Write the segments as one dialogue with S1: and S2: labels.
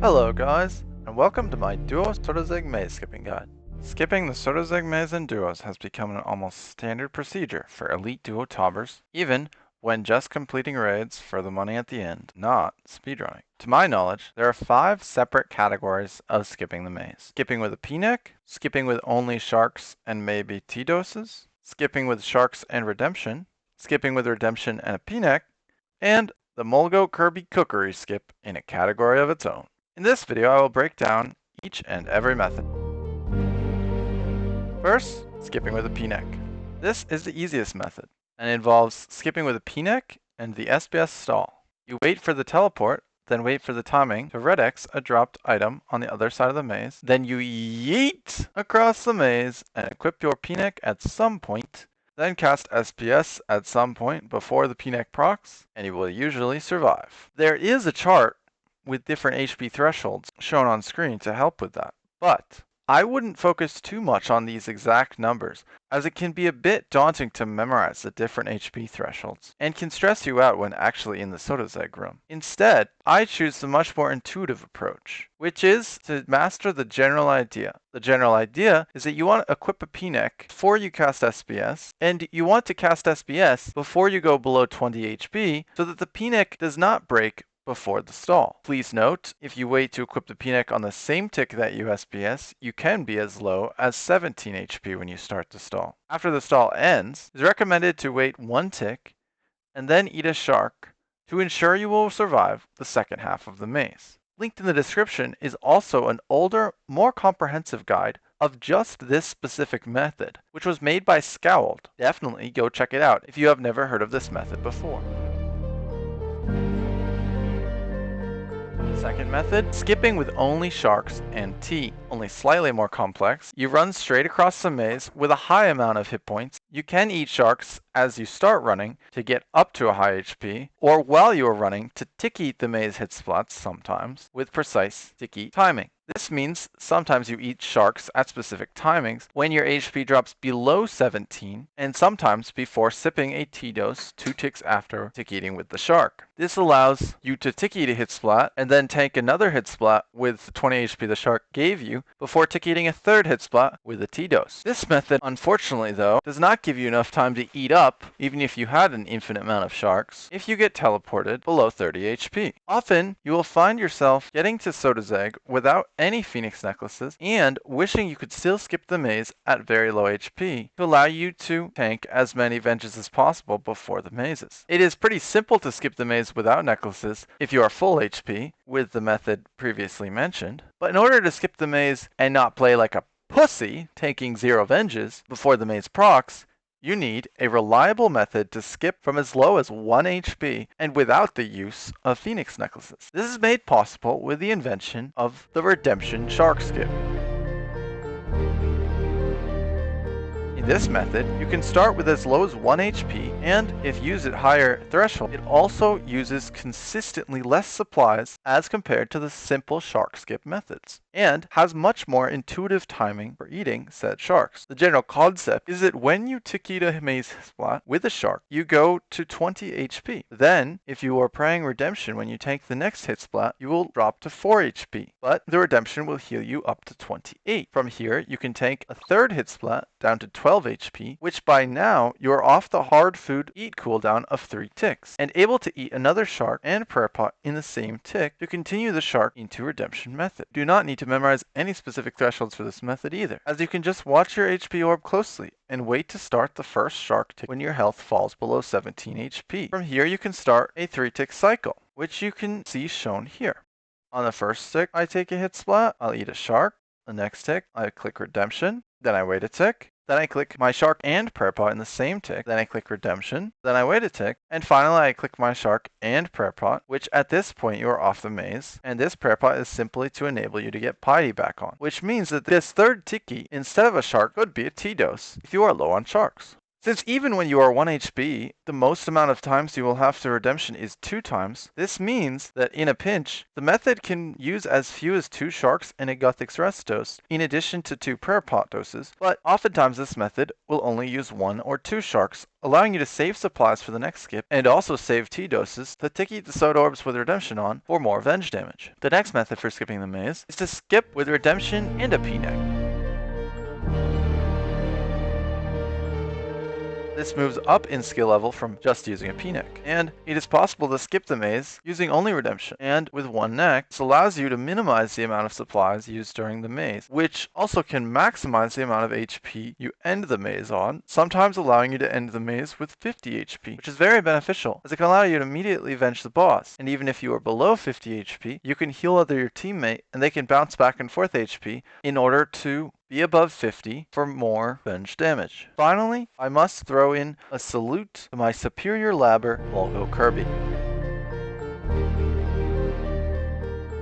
S1: Hello guys, and welcome to my Duo Sotozeg maze skipping guide. Skipping the Sotozeg maze in duos has become an almost standard procedure for elite duo tobbers, even when just completing raids for the money at the end, not speedrunning. To my knowledge, there are 5 separate categories of skipping the maze. Skipping with a Pneck, skipping with only sharks and maybe T-doses, skipping with sharks and redemption, skipping with redemption and a Pneck, and the Mulgo Kirby Cookery skip in a category of its own. In this video, I will break down each and every method. First, skipping with a Pneck. This is the easiest method, and involves skipping with a Pneck and the SBS stall. You wait for the teleport, then wait for the timing to red X a dropped item on the other side of the maze, then you yeet across the maze and equip your Pneck at some point, then cast SPS at some point before the Pneck procs, and you will usually survive. There is a chart with different HP thresholds shown on screen to help with that. But I wouldn't focus too much on these exact numbers, as it can be a bit daunting to memorize the different HP thresholds, and can stress you out when actually in the Sotozeg room. Instead, I choose the much more intuitive approach, which is to master the general idea. The general idea is that you want to equip a Pneck before you cast SBS, and you want to cast SBS before you go below 20 HP, so that the Pneck does not break before the stall. Please note, if you wait to equip the Pneck on the same tick that you SPS, you can be as low as 17 HP when you start the stall. After the stall ends, it is recommended to wait 1 tick and then eat a shark to ensure you will survive the second half of the maze. Linked in the description is also an older, more comprehensive guide of just this specific method, which was made by Scowled. Definitely go check it out if you have never heard of this method before. Second method, skipping with only sharks and T. Only slightly more complex. You run straight across the maze with a high amount of hit points. You can eat sharks as you start running to get up to a high HP, or while you are running to tick eat the maze hit spots sometimes with precise tick eat timing. This means sometimes you eat sharks at specific timings when your HP drops below 17, and sometimes before sipping a T-dose 2 ticks after tick eating with the shark. This allows you to tick eat a hit splat and then tank another hit splat with the 20 HP the shark gave you before tick eating a third hit splat with a T-dose. This method, unfortunately though, does not give you enough time to eat up, even if you had an infinite amount of sharks, if you get teleported below 30 HP. Often, you will find yourself getting to Sotozeg without any Phoenix necklaces and wishing you could still skip the maze at very low HP to allow you to tank as many venges as possible before the mazes. It is pretty simple to skip the maze without necklaces if you are full HP with the method previously mentioned, but in order to skip the maze and not play like a pussy taking 0 venges before the maze procs, you need a reliable method to skip from as low as 1 HP and without the use of Phoenix necklaces. This is made possible with the invention of the Redemption Shark Skip. In this method, you can start with as low as 1 HP, and if used at higher threshold, it also uses consistently less supplies as compared to the simple shark skip methods, and has much more intuitive timing for eating said sharks. The general concept is that when you tick eat a maze splat with a shark, you go to 20 HP. Then, if you are praying redemption when you tank the next hit splat, you will drop to 4 HP, but the redemption will heal you up to 28. From here, you can tank a third hit splat down to 12 HP, which by now you are off the hard food eat cooldown of 3 ticks, and able to eat another shark and prayer pot in the same tick to continue the shark into redemption method. Do not need to memorize any specific thresholds for this method either, as you can just watch your HP orb closely and wait to start the first shark tick when your health falls below 17 HP. From here you can start a 3-tick cycle, which you can see shown here. On the first tick I take a hit splat, I'll eat a shark. The next tick I click redemption, then I wait a tick. Then I click my shark and prayer pot in the same tick. Then I click redemption. Then I wait a tick. And finally I click my shark and prayer pot, which at this point you are off the maze. And this prayer pot is simply to enable you to get piety back on, which means that this third tiki instead of a shark could be a T-dose if you are low on sharks. Since even when you are 1 HP, the most amount of times you will have to redemption is 2 times, this means that in a pinch, the method can use as few as 2 sharks and a Guthix rest dose, in addition to 2 prayer pot doses, but oftentimes this method will only use 1 or 2 sharks, allowing you to save supplies for the next skip, and also save T doses to eat the soda orbs with redemption on for more venge damage. The next method for skipping the maze is to skip with redemption and a Pneck. This moves up in skill level from just using a Pneck, and it is possible to skip the maze using only redemption, and with 1 neck, this allows you to minimize the amount of supplies used during the maze, which also can maximize the amount of HP you end the maze on, sometimes allowing you to end the maze with 50 HP, which is very beneficial, as it can allow you to immediately venge the boss, and even if you are below 50 HP, you can heal your teammate, and they can bounce back and forth HP in order to be above 50 for more venge damage. Finally, I must throw in a salute to my superior labber, Volgo Kirby.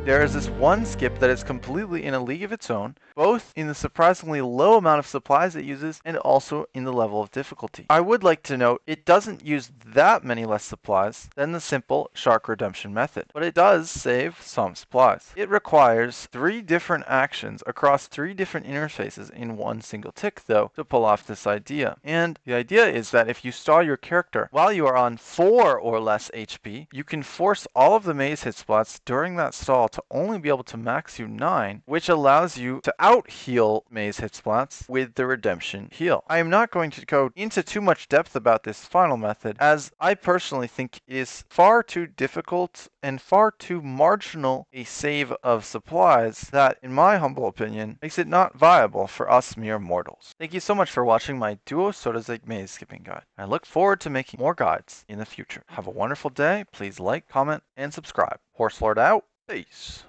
S1: There is this one skip that is completely in a league of its own, both in the surprisingly low amount of supplies it uses and also in the level of difficulty. I would like to note it doesn't use that many less supplies than the simple shark redemption method, but it does save some supplies. It requires 3 different actions across 3 different interfaces in one single tick though to pull off this idea. And the idea is that if you stall your character while you are on 4 or less HP, you can force all of the maze hit spots during that stall to only be able to max you 9, which allows you to out-heal maze hit spots with the redemption heal. I am not going to go into too much depth about this final method, as I personally think it is far too difficult and far too marginal a save of supplies that, in my humble opinion, makes it not viable for us mere mortals. Thank you so much for watching my Duo Sodazig maze skipping guide. I look forward to making more guides in the future. Have a wonderful day. Please like, comment, and subscribe. Horselord out. Peace.